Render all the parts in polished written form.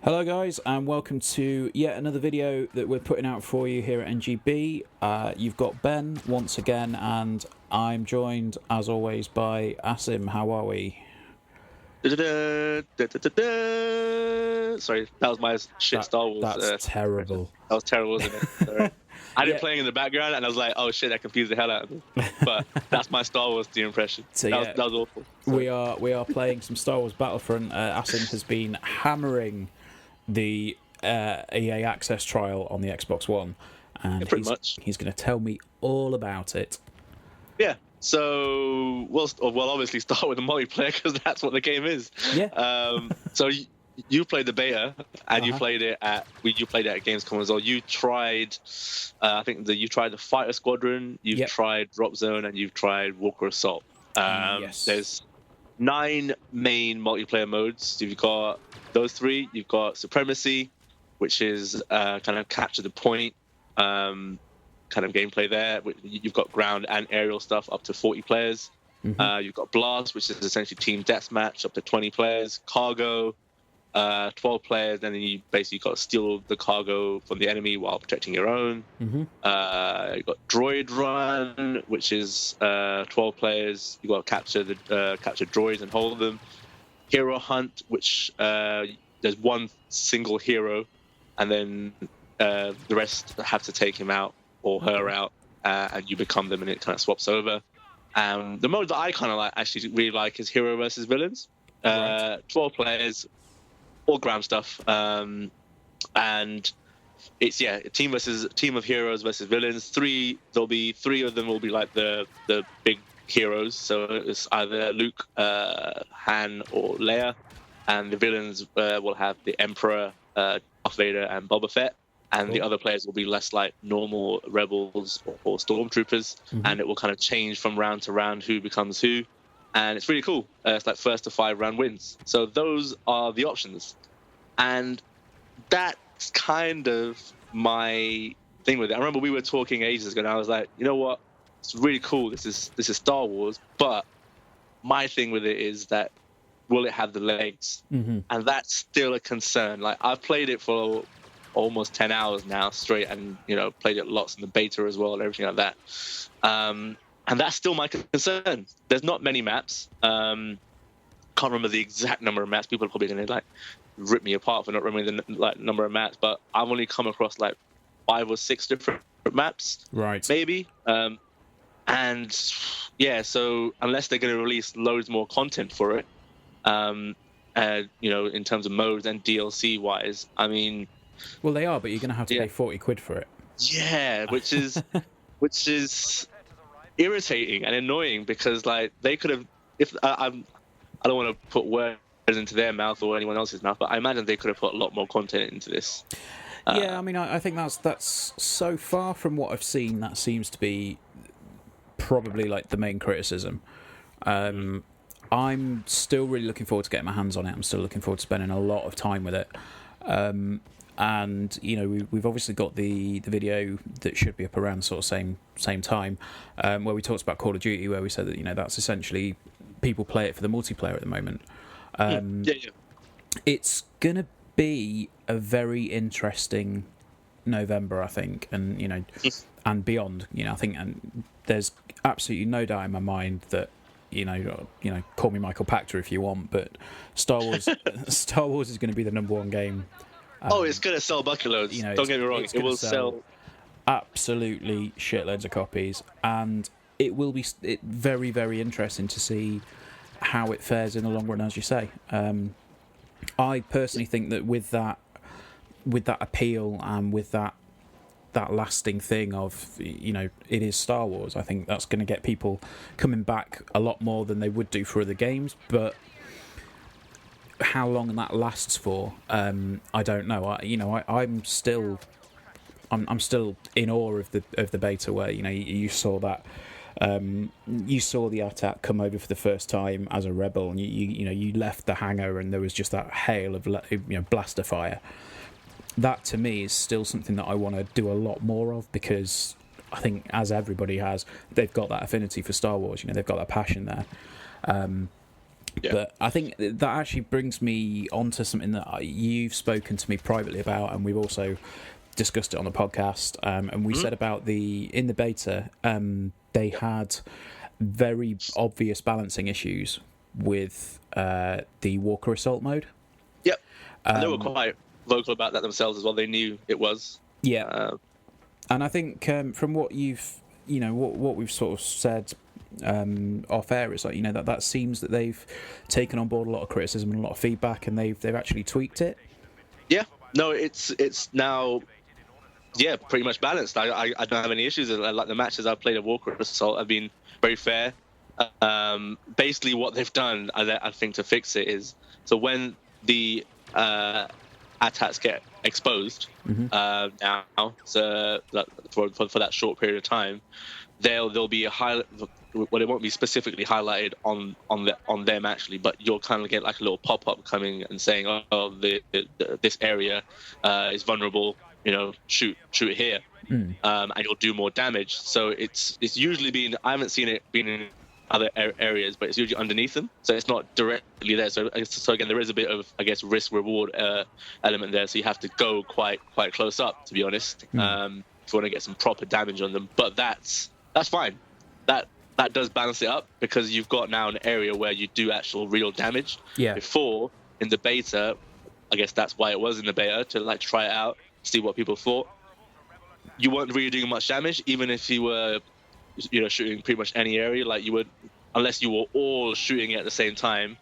Hello guys, and welcome to yet another video that we're putting out for you here at NGB. You've got Ben once again, and I'm joined as always by Asim. How are we? Sorry, that was my shit Star Wars. That's terrible. That was terrible, wasn't it? Sorry. I did Yeah. playing in the background, and I was like, "Oh shit!" That confused the hell out of me. But that's my Star Wars team impression. So, that was awful. We are playing some Star Wars Battlefront. Asim has been hammering the EA Access trial on the Xbox One, and pretty much. He's going to tell me all about it. Yeah. So we'll obviously start with the multiplayer because that's what the game is. Yeah. So you played the beta, and you played it at Gamescom as well. You tried, I think you tried the Fighter Squadron, you've tried Drop Zone, and you've tried Walker Assault. Yes. There's 9 main multiplayer modes. You've got those 3. You've got Supremacy, which is kind of capture the point kind of gameplay there. You've got ground and aerial stuff up to 40 players. You've got Blast, which is essentially team deathmatch up to 20 players. Cargo, 12 players, and then you basically got to steal the cargo from the enemy while protecting your own. You've got Droid Run, which is 12 players. You've got to capture droids and hold them. Hero Hunt, which there's one single hero, and then the rest have to take him out or her out, and you become them, and it kind of swaps over. The mode that I kind of actually really like is Hero versus Villains. 12 players, all ground stuff, and it's a team of heroes versus villains. There'll be 3 of them will be like the big heroes, so it's either Luke, Han, or Leia, and the villains will have the Emperor, Darth Vader, and Boba Fett, and the other players will be less like normal rebels or stormtroopers, and it will kind of change from round to round who becomes who. And it's really cool. It's like first to 5 round wins. So those are the options. And that's kind of my thing with it. I remember we were talking ages ago, and I was like, you know what? It's really cool. This is Star Wars. But my thing with it is that, will it have the legs? And that's still a concern. Like, I've played it for almost 10 hours now straight, and, played it lots in the beta as well and everything like that. And that's still my concern. There's not many maps. Can't remember the exact number of maps. People are probably going to rip me apart for not remembering the number of maps. But I've only come across 5 or 6 different maps, right? Maybe. And yeah, so unless they're going to release loads more content for it, in terms of modes and DLC wise, I mean, well, they are, but you're going to have to pay 40 quid for it. Yeah, which is irritating and annoying, because they could have, if I don't want to put words into their mouth or anyone else's mouth, but I imagine they could have put a lot more content into this. I mean, I think that's so far from what I've seen, that seems to be probably the main criticism. I'm still really looking forward to getting my hands on it. I'm still looking forward to spending a lot of time with it. And we've obviously got the video that should be up around the sort of same time, where we talked about Call of Duty, where we said that that's essentially people play it for the multiplayer at the moment. It's gonna be a very interesting November, I think, and and beyond. I think, and there's absolutely no doubt in my mind that call me Michael Pachter if you want, but Star Wars is going to be the #1 game. It's going to sell bucket loads. Don't get me wrong, it will sell absolutely shitloads of copies, and it will be very, very interesting to see how it fares in the long run, as you say. I personally think that with that appeal and with that lasting thing of it is Star Wars, I think that's going to get people coming back a lot more than they would do for other games. But how long that lasts for, I don't know. I'm still in awe of the beta, where you saw that. You saw the attack come over for the first time as a rebel, and you left the hangar, and there was just that hail of blaster fire. That to me is still something that I want to do a lot more of, because I think, as everybody has, they've got that affinity for Star Wars. They've got that passion there. Yeah. But I think that actually brings me onto something that you've spoken to me privately about, and we've also discussed it on the podcast. And we said about in the beta, they had very obvious balancing issues with the Walker Assault mode. Yep. And they were quite vocal about that themselves as well. They knew it was. Yeah. And I think from what what we've sort of said off air, is like, that seems that they've taken on board a lot of criticism and a lot of feedback, and they've actually tweaked it. Yeah. No, it's now, yeah, pretty much balanced. I don't have any issues. Like the matches I've played at Walker Assault have been very fair. Basically, what they've done, I think, to fix it is, so when the attacks get exposed now, so for that short period of time, there'll be a highlight. Well, it won't be specifically highlighted on them actually, but you'll kind of get like a little pop-up coming and saying, "Oh, this area is vulnerable. Shoot here," and you'll do more damage. So it's usually been. I haven't seen it being in other areas, but it's usually underneath them, so it's not directly there. So again, there is a bit of, I guess, risk-reward element there. So you have to go quite close up, to be honest, if you want to get some proper damage on them. But that's fine. That does balance it up, because you've got now an area where you do actual real damage. Yeah. Before, in the beta, I guess that's why it was in the beta, to like try it out, see what people thought. You weren't really doing much damage, even if you were, shooting pretty much any area. Like you would, unless you were all shooting it at the same time,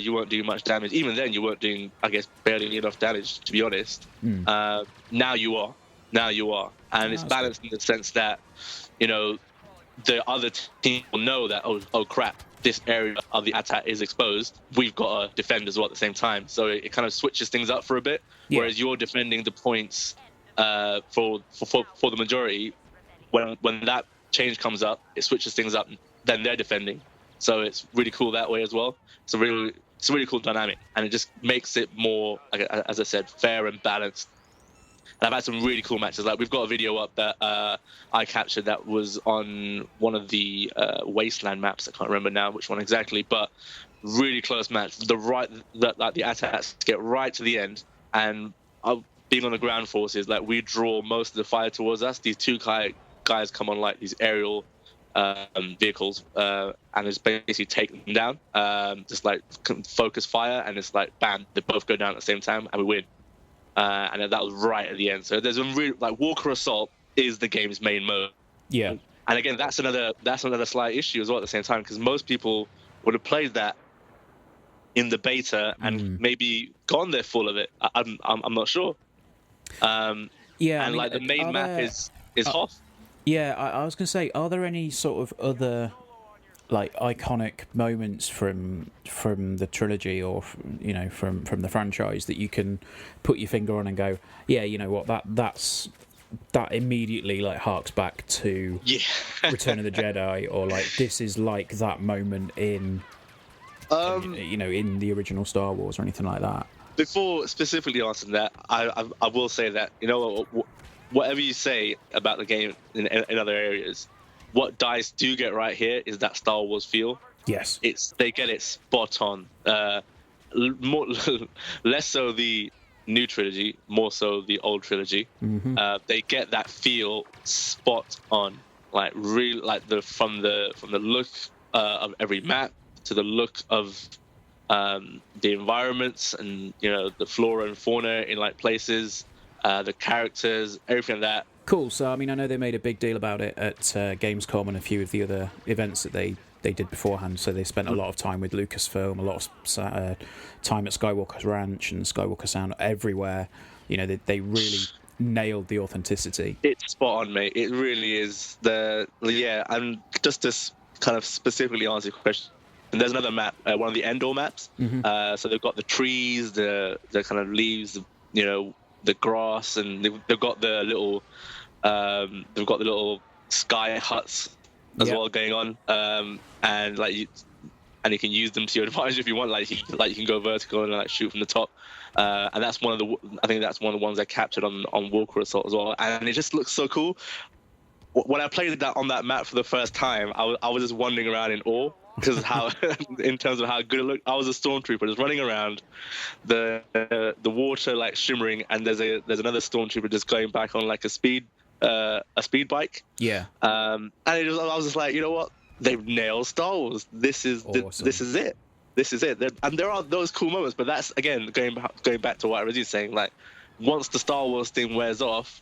you weren't doing much damage. Even then, you weren't doing, I guess, barely enough damage, to be honest. Now you are, and it's balanced in the sense that, the other team will know that, oh crap, this area of the attack is exposed. We've got to defend as well at the same time. So it kind of switches things up for a bit. Yeah. Whereas you're defending the points for the majority. When that change comes up, it switches things up. Then they're defending. So it's really cool that way as well. It's a really cool dynamic, and it just makes it more, as I said, fair and balanced. And I've had some really cool matches. Like, we've got a video up that I captured that was on one of the Wasteland maps. I can't remember now which one exactly, but really close match. The attacks get right to the end, and being on the ground forces, like, we draw most of the fire towards us. These two guys come on like these aerial vehicles, and it's basically take them down. Just like focus fire, and it's like bam, they both go down at the same time, and we win. And that was right at the end. So there's a real, like, Walker Assault is the game's main mode. Yeah. And again, that's another slight issue as well at the same time, because most people would have played that in the beta and maybe gone there full of it. I'm not sure. Yeah. And like the main map is Hoth. Yeah, I was going to say, are there any sort of other, like, iconic moments from the trilogy, or from the franchise, that you can put your finger on and go, yeah, you know what, that immediately, like, harks back to Return of the Jedi, or like, this is like that moment in in the original Star Wars, or anything like that? Before specifically answering that, I will say that, whatever you say about the game in other areas, what DICE do get right here is that Star Wars feel. Yes. They get it spot on. Less so the new trilogy, more so the old trilogy. They get that feel spot on. Like, really, like, from the look of every map to the look of the environments, and the flora and fauna in, like, places, the characters, everything like that. Cool. So, I mean, I know they made a big deal about it at Gamescom and a few of the other events that they did beforehand. So they spent a lot of time with Lucasfilm, a lot of time at Skywalker's Ranch and Skywalker Sound, everywhere. They really nailed the authenticity. It's spot on, mate. It really is. And just to kind of specifically answer your question, and there's another map, one of the Endor maps. So they've got the trees, the kind of leaves, the grass, and they've got the little sky huts as well going on, and you can use them to your advantage if you want. Like you can go vertical and like shoot from the top, and that's I think that's one of the ones I captured on Walker Assault as well, and it just looks so cool. when I played that on that map for the first time, I was just wandering around in awe because how, in terms of how good it looked. I was a stormtrooper just running around, the water like shimmering, and there's another stormtrooper just going back on like a speed bike. Yeah. And I was just like, you know what? They've nailed Star Wars. This is Awesome. this is it. This is it. And there are those cool moments, but that's again going back to what I was just saying. Like, once the Star Wars thing wears off,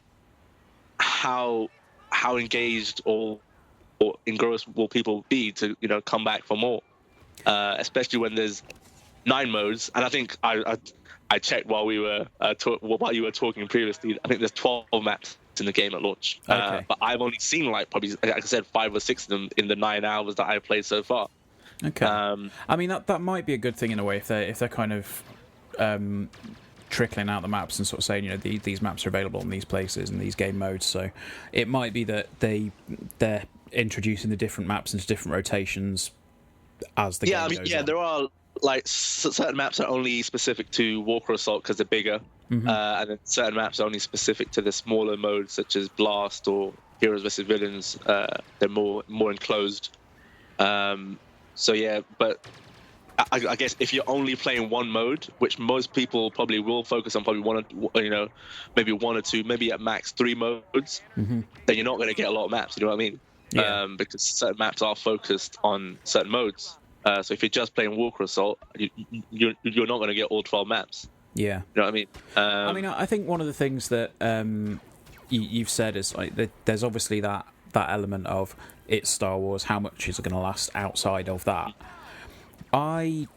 how engaged or engrossed will people be to come back for more? Especially when there's 9 modes, and I think I checked while we were while you were talking previously. I think there's 12 maps in the game at launch. Okay. But I've only seen like probably, like I said, 5 or 6 of them in the 9 hours that I've played so far. Okay. I mean, that might be a good thing in a way if they're kind of trickling out the maps and sort of saying, these maps are available in these places and these game modes. So it might be that they're introducing the different maps into different rotations as the game goes on. There are like certain maps are only specific to Walker Assault because they're bigger, and then certain maps are only specific to the smaller modes such as Blast or Heroes vs Villains. They're more enclosed. So yeah, but I guess if you're only playing one mode, which most people probably will focus on, probably maybe 1 or 2, maybe at max 3 modes, then you're not going to get a lot of maps. You know what I mean? Yeah. Because certain maps are focused on certain modes. So if you're just playing Walker Assault, you're not going to get all 12 maps. Yeah. You know what I mean? I mean, I think one of the things that you've said is like there's obviously that element of it's Star Wars. How much is it going to last outside of that? I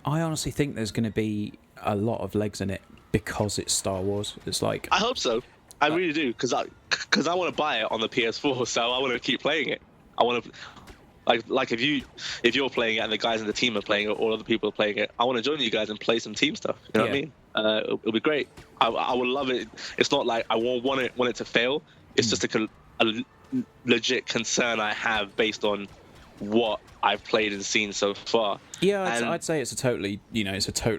honestly think there's going to be a lot of legs in it because it's Star Wars. It's like, I hope so. I really do, because I want to buy it on the PS4, so I want to keep playing it. I want to like if you're playing it and the guys in the team are playing it, or other people are playing it, I want to join you guys and play some team stuff. You know what I mean? It'll be great. I would love it. It's not like I won't want it to fail. It's just a legit concern I have based on what I've played and seen so far. Yeah, I'd say it's a totally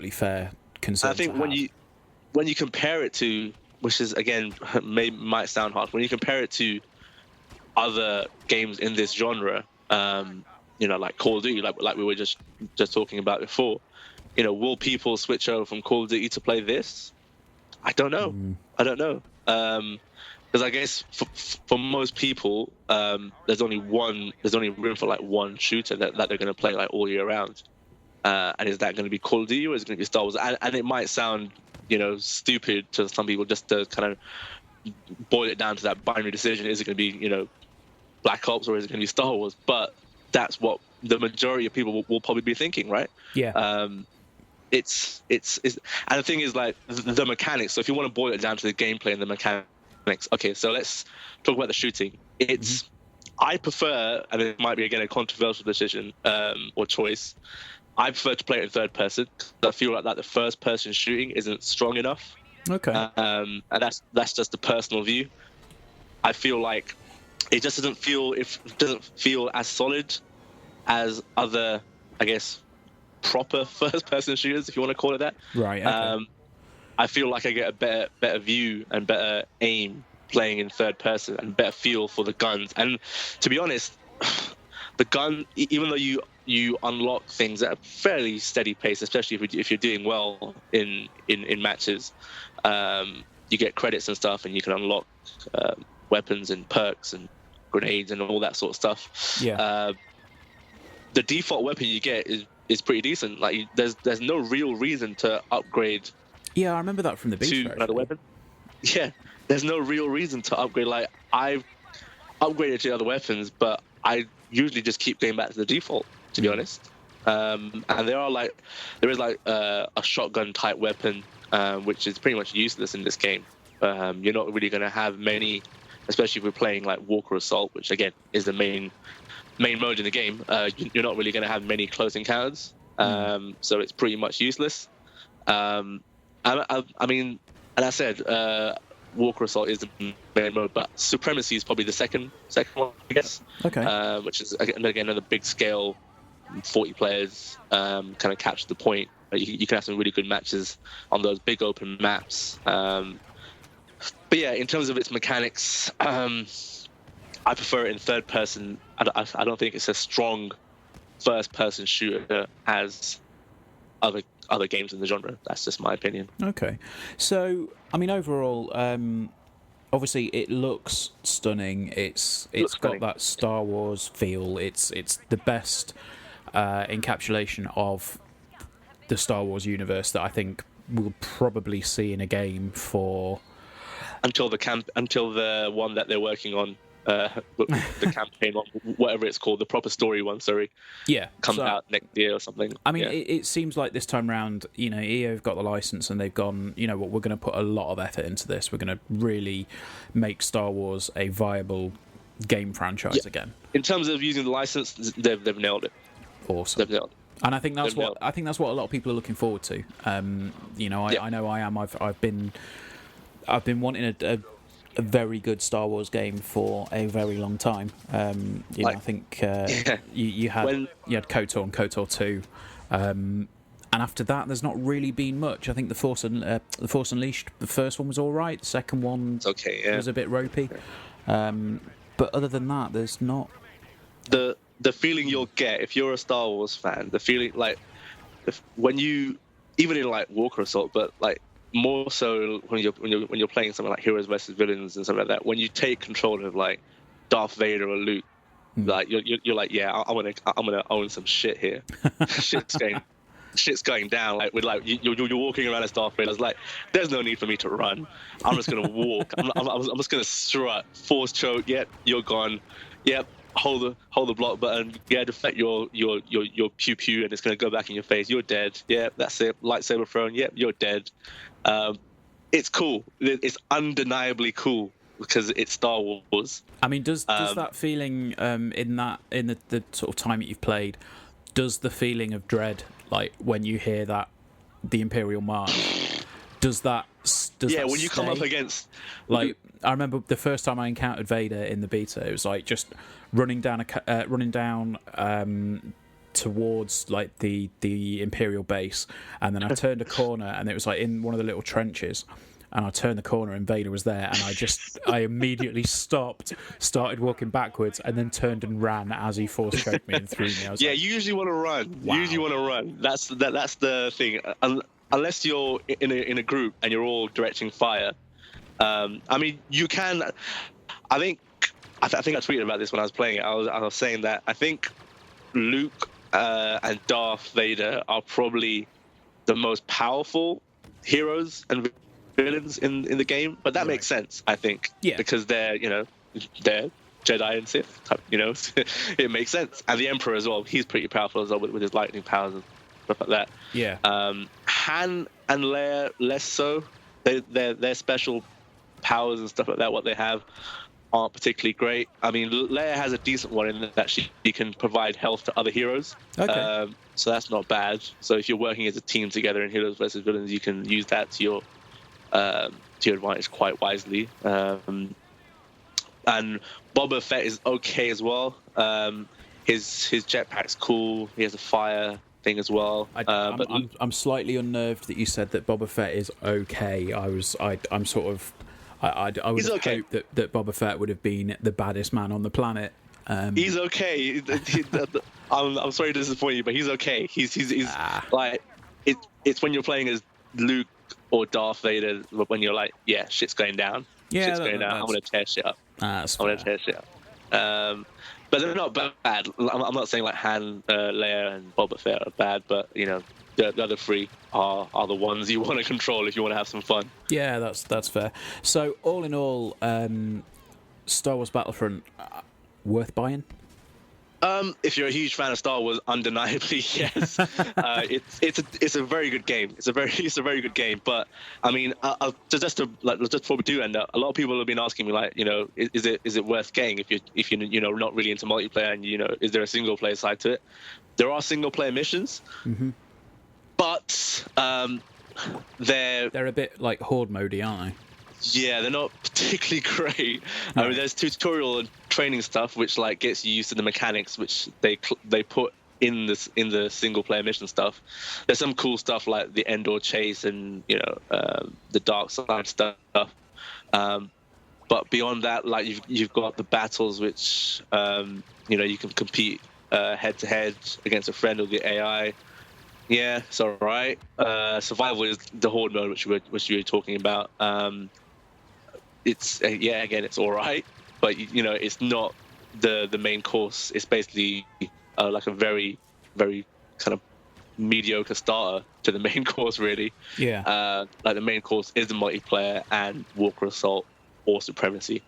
fair concern. I think when you compare it to, which is again might sound harsh, when you compare it to other games in this genre, like Call of Duty, like we were just talking about before, will people switch over from Call of Duty to play this? I don't know. Because I guess for most people, there's only room for like one shooter that they're going to play like all year round. And is that going to be Call of Duty or is it going to be Star Wars? And it might sound, stupid to some people just to kind of boil it down to that binary decision. Is it going to be, Black Ops or is it going to be Star Wars? But that's what the majority of people will probably be thinking, right? Yeah. It's and the thing is like the mechanics. So if you want to boil it down to the gameplay and the mechanics, okay, so let's talk about the shooting. It's I prefer, and it might be again a controversial decision or choice, I prefer to play it in third person. I feel like the first person shooting isn't strong enough. Okay. And that's just a personal view. I feel like it just doesn't feel as solid as other, I guess, proper first person shooters, if you want to call it that. Right. Okay. I feel like I get a better view and better aim playing in third person and better feel for the guns. And to be honest, the gun, even though you unlock things at a fairly steady pace, especially if you're doing well in matches, you get credits and stuff, and you can unlock weapons and perks and grenades and all that sort of stuff. Yeah. The default weapon you get is pretty decent. Like there's no real reason to upgrade. Yeah, I remember that from the beta. To another weapon. Yeah, there's no real reason to upgrade. Like I've upgraded to other weapons, but I usually just keep going back to the default, to be honest. And there is a shotgun type weapon, which is pretty much useless in this game. You're not really going to have many, especially if we're playing like Walker Assault, which again is the main mode in the game. You're not really going to have many close encounters, so it's pretty much useless. I mean, and I said Walker Assault is the main mode, but Supremacy is probably the second one, I guess. Okay. Which is again another big scale, 40 players, kind of capture the point. You can have some really good matches on those big open maps. But yeah, in terms of its mechanics, I prefer it in third person. I don't think it's a strong first person shooter as other games in the genre. That's just my opinion. Okay, so I mean, overall, obviously it looks stunning. It's got stunning. that Star Wars feel. It's the best encapsulation of the Star Wars universe that I think we'll probably see in a game for until the one that they're working on, the campaign one, whatever it's called, the proper story one. Sorry, comes out next year or something. I mean, it seems like this time round, EA have got the license and they've gone, what, we're going to put a lot of effort into this. We're going to really make Star Wars a viable game franchise again. In terms of using the license, they've nailed it. Awesome. They've nailed it. And I think that's what a lot of people are looking forward to. I know I am. I've been wanting a very good Star Wars game for a very long time. I think you had KOTOR and KOTOR 2, and after that, there's not really been much. I think the Force Unleashed, the first one was all right. The second one was a bit ropey, but other than that, there's not the feeling you'll get if you're a Star Wars fan. The feeling when you even in like Walker Assault, but like more so when you're playing something like Heroes versus Villains and stuff like that. When you take control of like Darth Vader or Luke, like you're like, yeah, I'm gonna own some shit here. Shit's going down. Like with you're walking around as Darth Vader. It's like there's no need for me to run. I'm just gonna walk. I'm just gonna strut. Force choke. Yep, you're gone. Yep. Hold the block button. Yeah, deflect your pew pew, and it's gonna go back in your face. You're dead. Yeah, that's it. Lightsaber thrown. Yep, you're dead. It's cool. It's undeniably cool because it's Star Wars. I mean, does that feeling in the sort of time that you've played, does the feeling of dread, like when you hear that the Imperial March, does that when you come up against, like, I remember the first time I encountered Vader in the beta, it was like just running down towards like the Imperial base, and then I turned a corner and it was like in one of the little trenches, and I turned the corner and Vader was there, and I immediately stopped, started walking backwards, and then turned and ran as he force choked me and threw me. I was you usually want to run. Wow. You usually want to run. That's the thing. Unless you're in a group and you're all directing fire. I mean, you can. I think I tweeted about this when I was playing it. I was saying that I think Luke and Darth Vader are probably the most powerful heroes and villains in the game, but that makes sense, I think, because they're Jedi and Sith, it makes sense. And the Emperor as well, he's pretty powerful as well with his lightning powers and stuff like that. Yeah. Han and Leia less so. Their special powers and stuff like that, what they have, aren't particularly great. I mean, Leia has a decent one in that she can provide health to other heroes. Okay. So that's not bad. So if you're working as a team together in Heroes versus Villains, you can use that to your advantage quite wisely. And Boba Fett is okay as well. His jetpack's cool. He has a fire thing as well. I'm slightly unnerved that you said that Boba Fett is okay. I would have okay. hoped that Boba Fett would have been the baddest man on the planet. He's okay. I'm sorry to disappoint you, but he's okay. He's like it's when you're playing as Luke or Darth Vader when you're like, yeah, shit's going down. Yeah, I'm gonna tear shit up. I'm gonna tear shit up. But they're not bad. I'm not saying like Han, Leia, and Boba Fett are bad, but the other three are the ones you want to control if you want to have some fun. Yeah, that's fair. So all in all, Star Wars Battlefront, worth buying? If you're a huge fan of Star Wars, undeniably yes. It's a very good game. It's a very good game. But I mean, just before we do end up, a lot of people have been asking me like, is it worth getting if you're not really into multiplayer, and is there a single player side to it? There are single player missions, but they're a bit like horde mode-y, aren't they? Yeah, they're not particularly great. No. I mean, there's tutorial and training stuff which like gets you used to the mechanics which they put in the single player mission stuff. There's some cool stuff like the Endor chase and the dark side stuff. But beyond that, like you've got the battles which you can compete head to head against a friend or the AI. Yeah, it's all right. Survival is the horde mode, which you were talking about. It's again, it's all right, but it's not the main course. It's basically like a very very kind of mediocre starter to the main course, really. Yeah. Like the main course is the multiplayer and Walker Assault or Supremacy.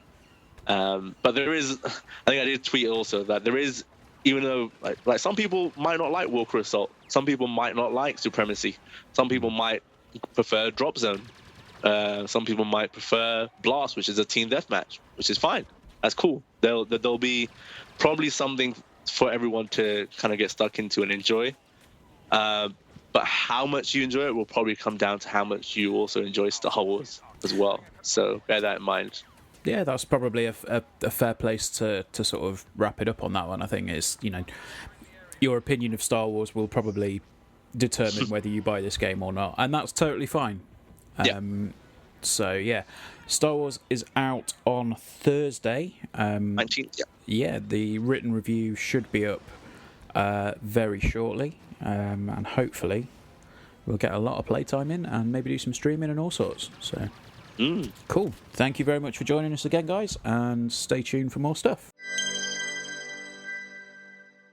But there is, I think I did tweet also that there is, even though like some people might not like Walker Assault, some people might not like Supremacy, some people might prefer Drop Zone, some people might prefer Blast, which is a team deathmatch, which is fine. That's cool. There'll be probably something for everyone to kind of get stuck into and enjoy. But how much you enjoy it will probably come down to how much you also enjoy Star Wars as well. So bear that in mind. Yeah, that's probably a fair place to sort of wrap it up on that one. I think is, your opinion of Star Wars will probably determine whether you buy this game or not, and that's totally fine. Yeah. So yeah, Star Wars is out on Thursday. 19th. Yeah. Yeah, the written review should be up very shortly, and hopefully we'll get a lot of playtime in and maybe do some streaming and all sorts. So cool. Thank you very much for joining us again, guys, and stay tuned for more stuff.